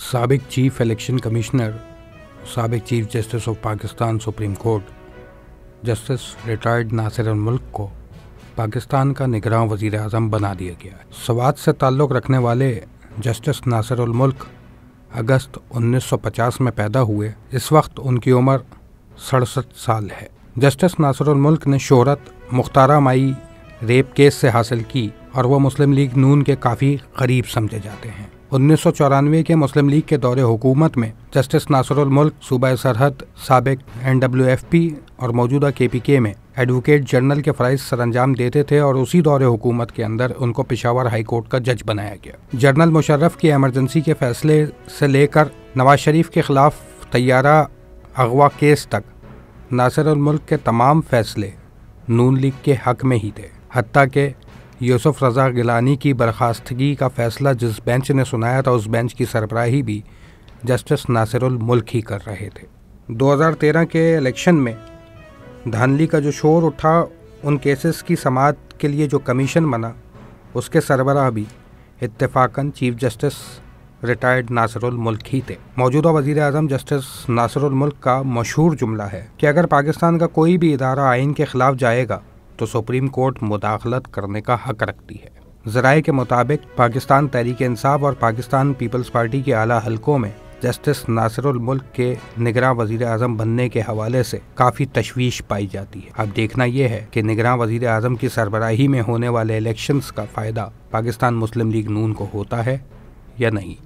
साबिक chief election commissioner, साबिक chief justice of Pakistan supreme court, justice retired Nasir ul Mulk को पाकिस्तान का निगरां वज़ीर आज़म बना दिया गया है। सवात से ताल्लुक़ रखने वाले जस्टिस नासिर उल मुल्क अगस्त 1950 में पैदा हुए। इस वक्त उनकी उम्र 67 साल है। जस्टिस नासिर उल मुल्क ने शोहरत मुख्तारा माई रेप केस से हासिल की और वह मुस्लिम लीग नून के काफ़ी करीब समझे जाते हैं। 1994 के मुस्लिम लीग के दौरे हुकूमत में जस्टिस नासिर उल मुल्क सूबा सरहद, साबिक NWFP और मौजूदा KPK में एडवोकेट जनरल के फ़राइज़ सरअंजाम देते थे और उसी दौरे हुकूमत के अंदर उनको पेशावर हाई कोर्ट का जज बनाया गया। जनरल मुशर्रफ की एमरजेंसी के फैसले से लेकर नवाज शरीफ के खिलाफ तैयारा अगवा केस तक नासिर उल मुल्क के तमाम फैसले नून लीग के हक में ही थे। हत्ता के यूसुफ रज़ा गिलानी की बर्खास्तगी का फैसला जिस बेंच ने सुनाया था, उस बेंच की सरबराही भी जस्टिस नासिर उल मुल्क ही कर रहे थे। 2013 के इलेक्शन में धांधली का जो शोर उठा, उन केसेस की समाअत के लिए जो कमीशन बना, उसके सरबराह भी इत्तेफाकन chief justice retired Nasir ul मुल्क ही थे। मौजूदा वज़ीर आज़म जस्टिस नासिर उल मुल्क का मशहूर जुमला है कि अगर पाकिस्तान का कोई भी इदारा आइन के ख़िलाफ़ जाएगा तो सुप्रीम कोर्ट मुदाखलत करने का हक रखती है। ज़राए के मुताबिक पाकिस्तान तहरीक इंसाफ और पाकिस्तान पीपल्स पार्टी के आला हलकों में जस्टिस नासिर उल मुल्क के निगरां वज़ीर आज़म बनने के हवाले से काफ़ी तशवीश पाई जाती है। अब देखना यह है कि निगरां वज़ीर आज़म की सरबराही में होने वाले इलेक्शंस का फ़ायदा पाकिस्तान मुस्लिम लीग नून को होता है या नहीं।